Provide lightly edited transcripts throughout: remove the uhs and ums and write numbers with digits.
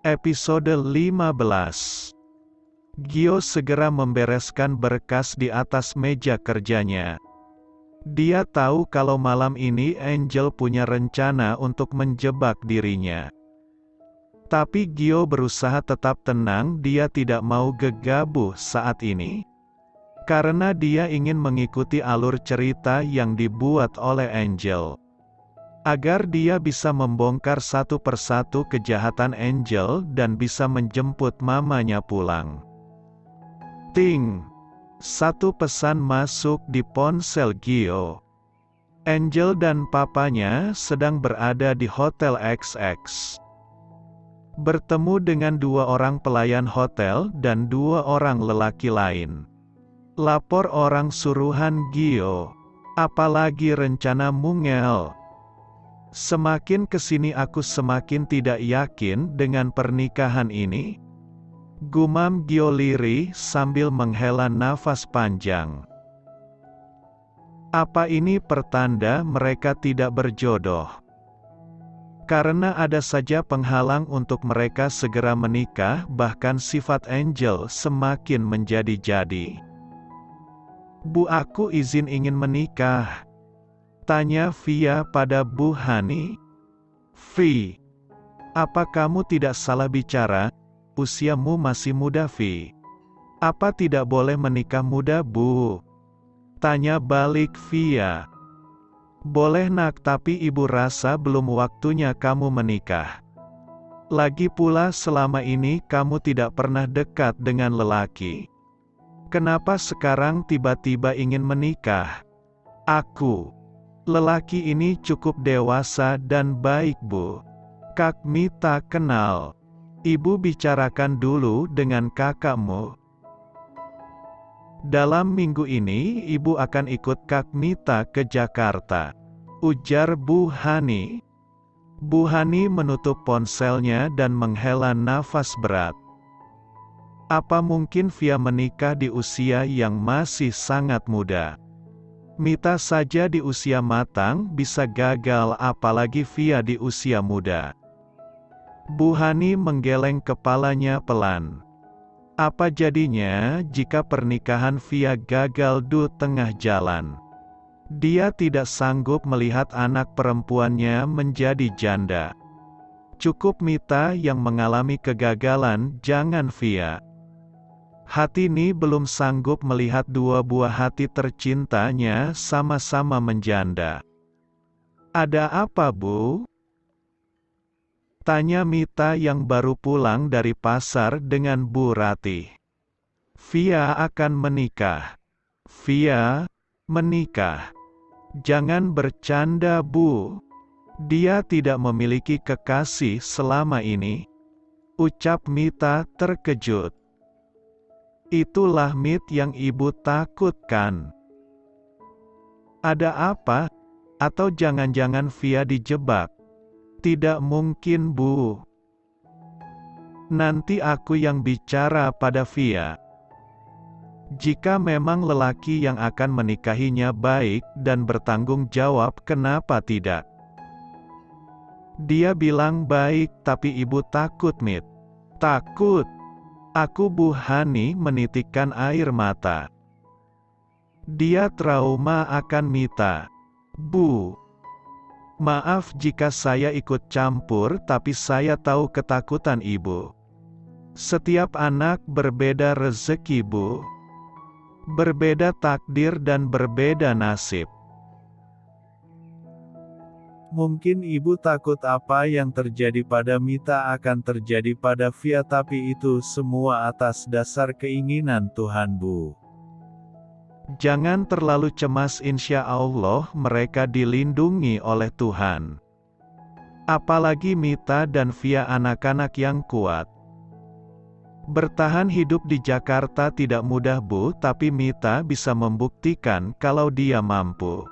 Episode 15. Gio segera membereskan berkas di atas meja kerjanya. Dia tahu kalau malam ini Angel punya rencana untuk menjebak dirinya. Tapi Gio berusaha tetap tenang, dia tidak mau gegabah saat ini. Karena dia ingin mengikuti alur cerita yang dibuat oleh Angel. Agar dia bisa membongkar satu persatu kejahatan Angel dan bisa menjemput mamanya pulang. Ting! Satu pesan masuk di ponsel Gio. Angel dan papanya sedang berada di Hotel XX. Bertemu dengan dua orang pelayan hotel dan dua orang lelaki lain. Lapor orang suruhan Gio. Apalagi rencana mungel. Semakin kesini aku semakin tidak yakin dengan pernikahan ini. Gumam Gio lirih sambil menghela nafas panjang. Apa ini pertanda mereka tidak berjodoh? Karena ada saja penghalang untuk mereka segera menikah, bahkan sifat Angel semakin menjadi-jadi. Bu, aku izin ingin menikah. Tanya Via pada Bu Hani. Vi, apa kamu tidak salah bicara? Usiamu masih muda, Vi. Apa tidak boleh menikah muda, Bu? Tanya balik Via. Boleh nak, tapi ibu rasa belum waktunya kamu menikah. Lagi pula selama ini kamu tidak pernah dekat dengan lelaki. Kenapa sekarang tiba-tiba ingin menikah? Lelaki ini cukup dewasa dan baik, Bu. Kak Mita kenal. Ibu bicarakan dulu dengan kakakmu. Dalam minggu ini ibu akan ikut Kak Mita ke Jakarta, ujar Bu Hani. Bu Hani menutup ponselnya dan menghela nafas berat. Apa mungkin Via menikah di usia yang masih sangat muda? Mita saja di usia matang bisa gagal, apalagi Via di usia muda. Bu Hani menggeleng kepalanya pelan. Apa jadinya jika pernikahan Via gagal di tengah jalan? Dia tidak sanggup melihat anak perempuannya menjadi janda. Cukup Mita yang mengalami kegagalan, jangan Via. Hati ini belum sanggup melihat dua buah hati tercintanya sama-sama menjanda. Ada apa, Bu? Tanya Mita yang baru pulang dari pasar dengan Bu Ratih. Via akan menikah. Via menikah. Jangan bercanda, Bu. Dia tidak memiliki kekasih selama ini. Ucap Mita terkejut. Itulah Mit yang ibu takutkan. Ada apa? Atau jangan-jangan Via dijebak? Tidak mungkin, Bu. Nanti aku yang bicara pada Via. Jika memang lelaki yang akan menikahinya baik dan bertanggung jawab, kenapa tidak? Dia bilang baik, tapi ibu takut, Mit. Takut? Aku, Bu Hani menitikkan air mata. Dia trauma akan Mita. Bu. Maaf jika saya ikut campur, tapi saya tahu ketakutan ibu. Setiap anak berbeda rezeki, Bu. Berbeda takdir dan berbeda nasib. Mungkin ibu takut apa yang terjadi pada Mita akan terjadi pada Via, tapi itu semua atas dasar keinginan Tuhan, Bu. Jangan terlalu cemas, insya Allah mereka dilindungi oleh Tuhan. Apalagi Mita dan Via anak-anak yang kuat. Bertahan hidup di Jakarta tidak mudah, Bu, tapi Mita bisa membuktikan kalau dia mampu.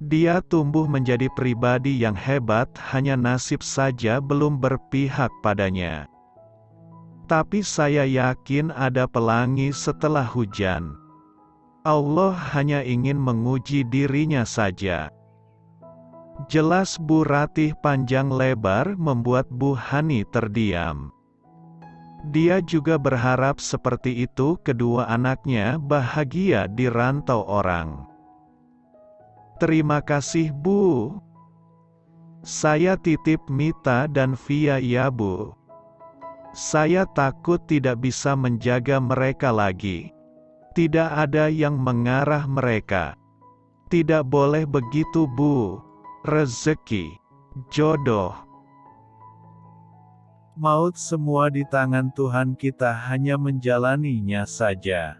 Dia tumbuh menjadi pribadi yang hebat, hanya nasib saja belum berpihak padanya. Tapi saya yakin ada pelangi setelah hujan. Allah hanya ingin menguji dirinya saja. Jelas Bu Ratih panjang lebar membuat Bu Hani terdiam. Dia juga berharap seperti itu kedua anaknya bahagia di rantau orang. Terima kasih Bu. Saya titip Mita dan Via ya Bu. Saya takut tidak bisa menjaga mereka lagi. Tidak ada yang mengarah mereka. Tidak boleh begitu Bu. Rezeki, jodoh, maut semua di tangan Tuhan, kita hanya menjalaninya saja.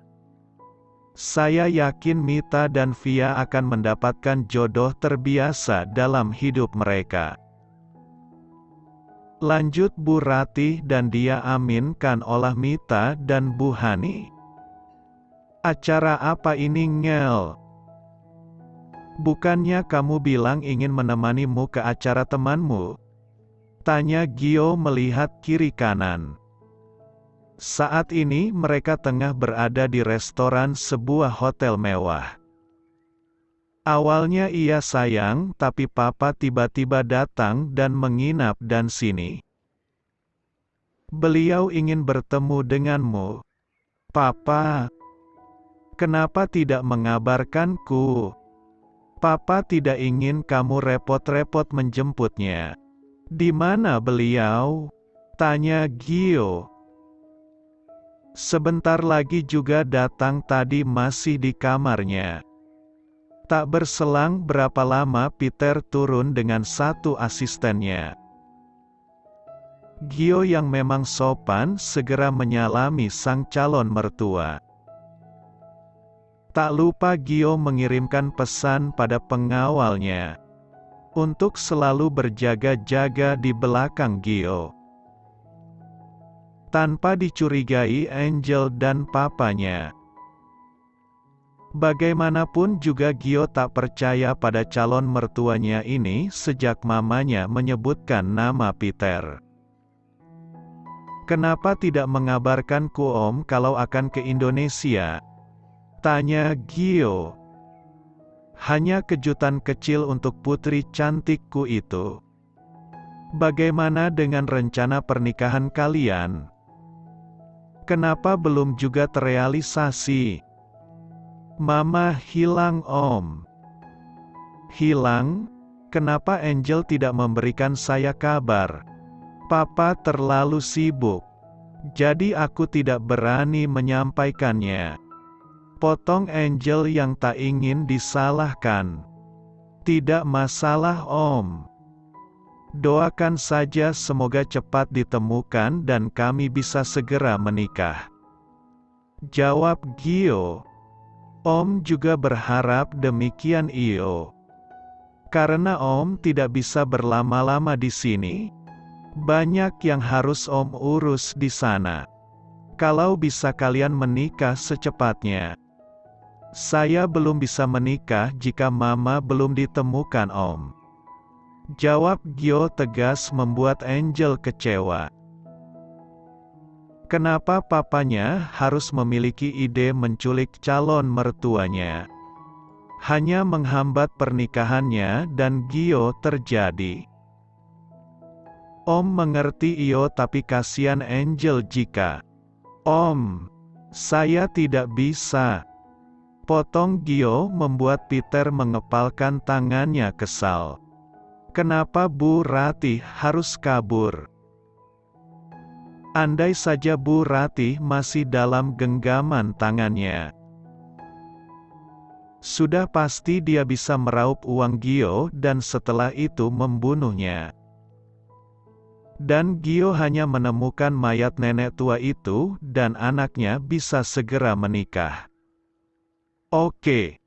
Saya yakin Mita dan Via akan mendapatkan jodoh terbiasa dalam hidup mereka. Lanjut Bu Ratih dan dia aminkan oleh Mita dan Bu Hani. Acara apa ini Ngel? Bukannya kamu bilang ingin menemanimu ke acara temanmu? Tanya Gio melihat kiri kanan. Saat ini mereka tengah berada di restoran sebuah hotel mewah. Awalnya ia sayang, tapi papa tiba-tiba datang dan menginap dan sini. Beliau ingin bertemu denganmu. Papa, kenapa tidak mengabarkanku? Papa tidak ingin kamu repot-repot menjemputnya. Di mana beliau? Tanya Gio. Sebentar lagi juga datang, tadi masih di kamarnya. Tak berselang berapa lama Peter turun dengan satu asistennya. Gio yang memang sopan segera menyalami sang calon mertua. Tak lupa Gio mengirimkan pesan pada pengawalnya untuk selalu berjaga-jaga di belakang Gio. Tanpa dicurigai Angel dan papanya. Bagaimanapun juga Gio tak percaya pada calon mertuanya ini sejak mamanya menyebutkan nama Peter. Kenapa tidak mengabarkanku Om kalau akan ke Indonesia? Tanya Gio. Hanya kejutan kecil untuk putri cantikku itu. Bagaimana dengan rencana pernikahan kalian? Kenapa belum juga terrealisasi? Mama hilang Om. Hilang? Kenapa Angel tidak memberikan saya kabar? Papa terlalu sibuk. Jadi aku tidak berani menyampaikannya. Potong Angel yang tak ingin disalahkan. Tidak masalah Om. Doakan saja semoga cepat ditemukan dan kami bisa segera menikah. Jawab Gio. Om juga berharap demikian iyo. Karena Om tidak bisa berlama-lama di sini. Banyak yang harus Om urus di sana. Kalau bisa kalian menikah secepatnya. Saya belum bisa menikah jika Mama belum ditemukan Om. Jawab Gio tegas membuat Angel kecewa. Kenapa papanya harus memiliki ide menculik calon mertuanya? Hanya menghambat pernikahannya dan Gio terjadi. Om mengerti iyo, tapi kasihan Angel jika... Om, saya tidak bisa. Potong Gio membuat Peter mengepalkan tangannya kesal. Kenapa Bu Ratih harus kabur? Andai saja Bu Ratih masih dalam genggaman tangannya. Sudah pasti dia bisa meraup uang Gio dan setelah itu membunuhnya. Dan Gio hanya menemukan mayat nenek tua itu dan anaknya bisa segera menikah. Oke.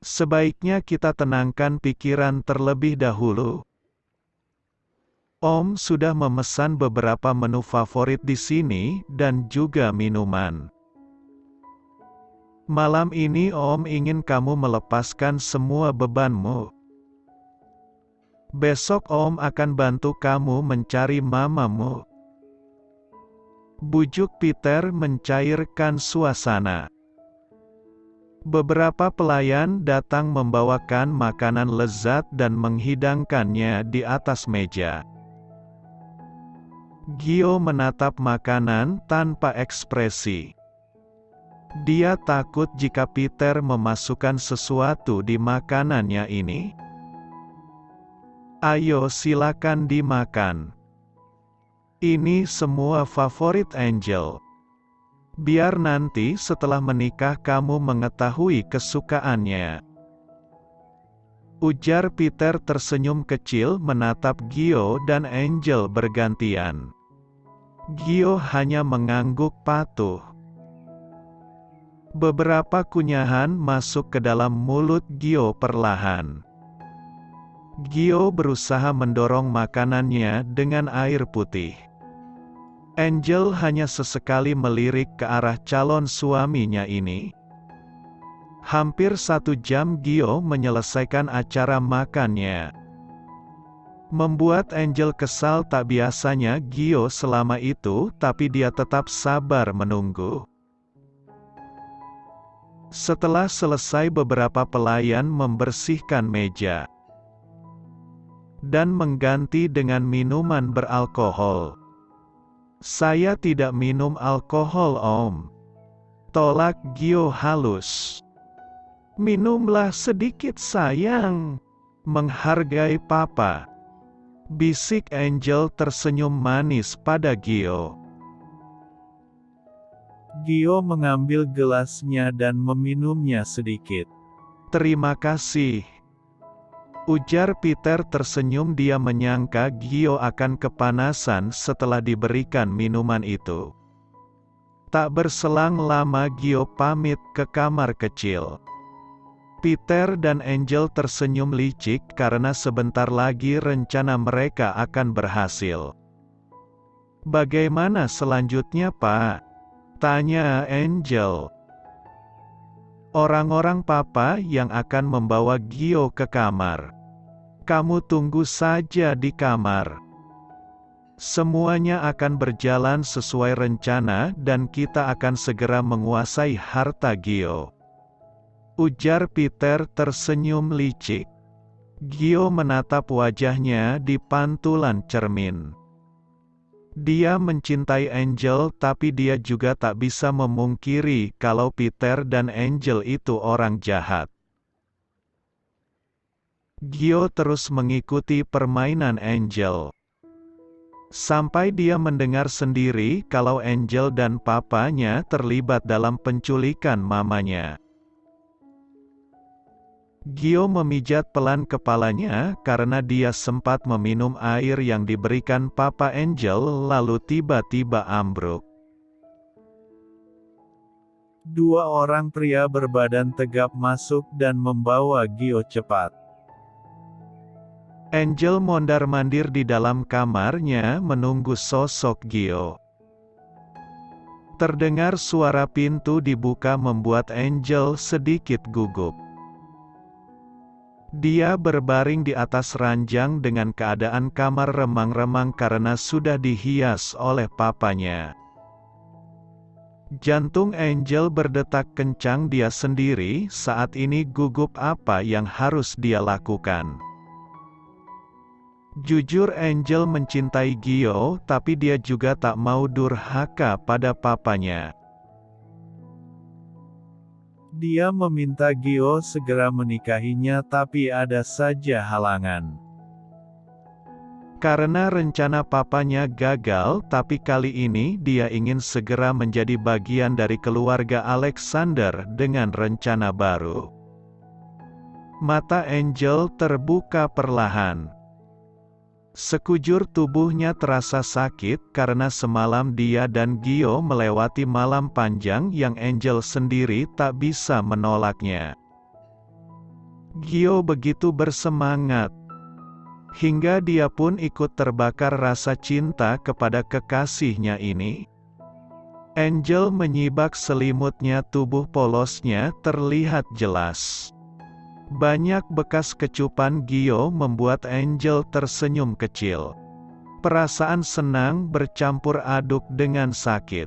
Sebaiknya kita tenangkan pikiran terlebih dahulu. Om sudah memesan beberapa menu favorit di sini dan juga minuman. Malam ini Om ingin kamu melepaskan semua bebanmu. Besok Om akan bantu kamu mencari mamamu. Bujuk Peter mencairkan suasana. Beberapa pelayan datang membawakan makanan lezat dan menghidangkannya di atas meja. Gio menatap makanan tanpa ekspresi. Dia takut jika Peter memasukkan sesuatu di makanannya ini. Ayo silakan dimakan. Ini semua favorit Angel. Biar nanti setelah menikah kamu mengetahui kesukaannya. Ujar Peter tersenyum kecil menatap Gio dan Angel bergantian. Gio hanya mengangguk patuh. Beberapa kunyahan masuk ke dalam mulut Gio perlahan. Gio berusaha mendorong makanannya dengan air putih. Angel hanya sesekali melirik ke arah calon suaminya ini. Hampir 1 jam Gio menyelesaikan acara makannya. Membuat Angel kesal tak biasanya Gio selama itu, tapi dia tetap sabar menunggu. Setelah selesai beberapa pelayan membersihkan meja dan mengganti dengan minuman beralkohol. Saya tidak minum alkohol Om. Tolak Gio halus. Minumlah sedikit sayang. Menghargai papa. Bisik Angel tersenyum manis pada Gio. Gio mengambil gelasnya dan meminumnya sedikit. Terima kasih. Ujar Peter tersenyum, dia menyangka Gio akan kepanasan setelah diberikan minuman itu. Tak berselang lama Gio pamit ke kamar kecil. Peter dan Angel tersenyum licik karena sebentar lagi rencana mereka akan berhasil. Bagaimana selanjutnya Pak? Tanya Angel. Orang-orang papa yang akan membawa Gio ke kamar. Kamu tunggu saja di kamar. Semuanya akan berjalan sesuai rencana dan kita akan segera menguasai harta Gio. Ujar Peter tersenyum licik. Gio menatap wajahnya di pantulan cermin. Dia mencintai Angel, tapi dia juga tak bisa memungkiri kalau Peter dan Angel itu orang jahat. Gio terus mengikuti permainan Angel. Sampai dia mendengar sendiri kalau Angel dan papanya terlibat dalam penculikan mamanya. Gio memijat pelan kepalanya karena dia sempat meminum air yang diberikan Papa Angel lalu tiba-tiba ambruk. 2 orang pria berbadan tegap masuk dan membawa Gio cepat. Angel mondar-mandir di dalam kamarnya menunggu sosok Gio. Terdengar suara pintu dibuka membuat Angel sedikit gugup. Dia berbaring di atas ranjang dengan keadaan kamar remang-remang karena sudah dihias oleh papanya. Jantung Angel berdetak kencang, dia sendiri saat ini gugup apa yang harus dia lakukan. Jujur Angel mencintai Gio, tapi dia juga tak mau durhaka pada papanya. Dia meminta Gio segera menikahinya, tapi ada saja halangan. Karena rencana papanya gagal, tapi kali ini dia ingin segera menjadi bagian dari keluarga Alexander dengan rencana baru. Mata Angel terbuka perlahan. Sekujur tubuhnya terasa sakit karena semalam dia dan Gio melewati malam panjang yang Angel sendiri tak bisa menolaknya. Gio begitu bersemangat, hingga dia pun ikut terbakar rasa cinta kepada kekasihnya ini. Angel menyibak selimutnya, tubuh polosnya terlihat jelas. Banyak bekas kecupan Gio membuat Angel tersenyum kecil. Perasaan senang bercampur aduk dengan sakit.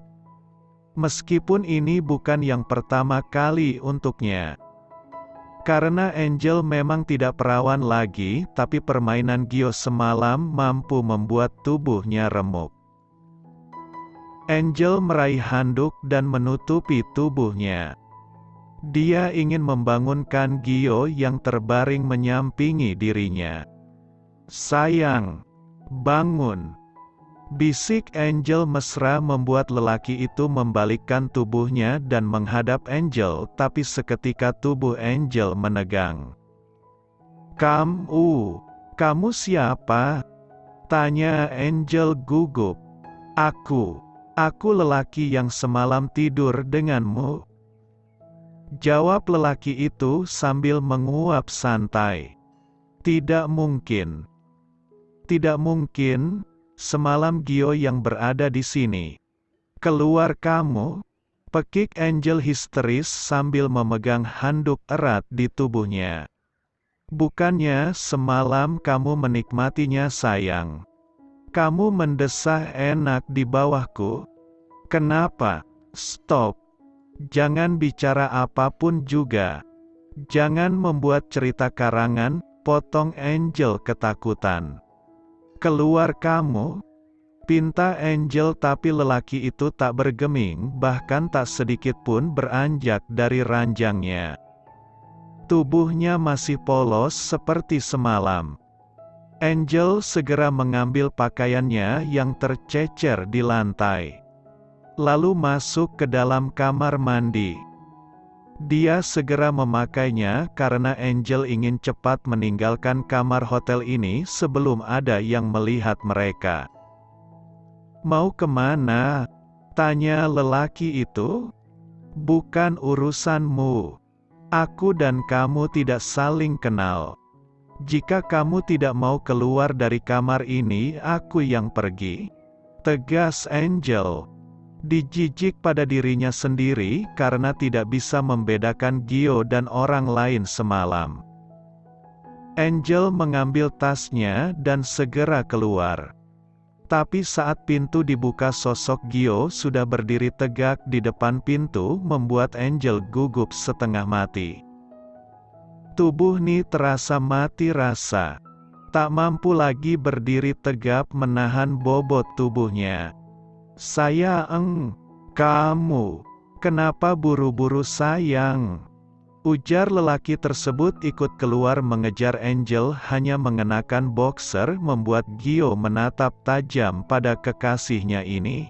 Meskipun ini bukan yang pertama kali untuknya. Karena Angel memang tidak perawan lagi, tapi permainan Gio semalam mampu membuat tubuhnya remuk. Angel meraih handuk dan menutupi tubuhnya. Dia ingin membangunkan Gio yang terbaring menyampingi dirinya. "Sayang, bangun!" Bisik Angel mesra membuat lelaki itu membalikkan tubuhnya dan menghadap Angel, tapi seketika tubuh Angel menegang. Kamu siapa?" tanya Angel gugup. Aku lelaki yang semalam tidur denganmu," jawab lelaki itu sambil menguap santai. Tidak mungkin. Semalam Gio yang berada di sini. Keluar kamu!" pekik Angel histeris sambil memegang handuk erat di tubuhnya. "Bukannya semalam kamu menikmatinya sayang. Kamu mendesah enak di bawahku. Kenapa? Stop. Jangan bicara apapun juga. Jangan membuat cerita karangan," potong Angel ketakutan. "Keluar kamu!" pinta Angel, tapi lelaki itu tak bergeming, bahkan tak sedikit pun beranjak dari ranjangnya. Tubuhnya masih polos seperti semalam. Angel segera mengambil pakaiannya yang tercecer di lantai. Lalu masuk ke dalam kamar mandi. Dia segera memakainya karena Angel ingin cepat meninggalkan kamar hotel ini sebelum ada yang melihat mereka. "Mau kemana?" tanya lelaki itu. "Bukan urusanmu. Aku dan kamu tidak saling kenal. Jika kamu tidak mau keluar dari kamar ini, aku yang pergi," tegas Angel. Dijijik pada dirinya sendiri karena tidak bisa membedakan Gio dan orang lain semalam. Angel mengambil tasnya dan segera keluar. Tapi saat pintu dibuka, sosok Gio sudah berdiri tegak di depan pintu, membuat Angel gugup setengah mati. Tubuh Ni terasa mati rasa. Tak mampu lagi berdiri tegap menahan bobot tubuhnya. "Sayang, kamu, kenapa buru-buru sayang?" ujar lelaki tersebut ikut keluar mengejar Angel hanya mengenakan boxer, membuat Gio menatap tajam pada kekasihnya ini.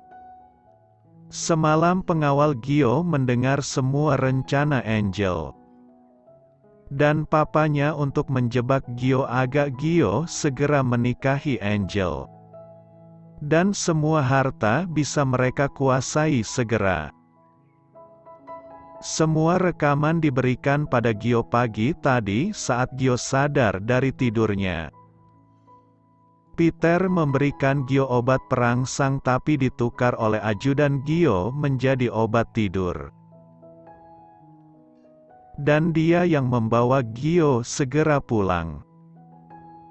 Semalam pengawal Gio mendengar semua rencana Angel dan papanya untuk menjebak Gio agar Gio segera menikahi Angel. Dan semua harta bisa mereka kuasai segera. Semua rekaman diberikan pada Gio pagi tadi saat Gio sadar dari tidurnya. Peter memberikan Gio obat perangsang, tapi ditukar oleh ajudan Gio menjadi obat tidur. Dan dia yang membawa Gio segera pulang.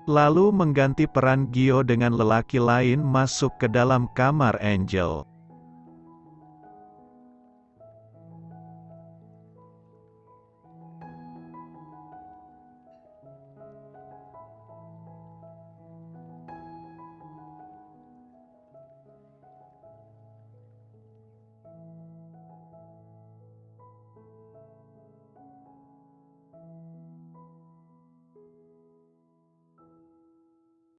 Lalu mengganti peran Gio dengan lelaki lain masuk ke dalam kamar Angel.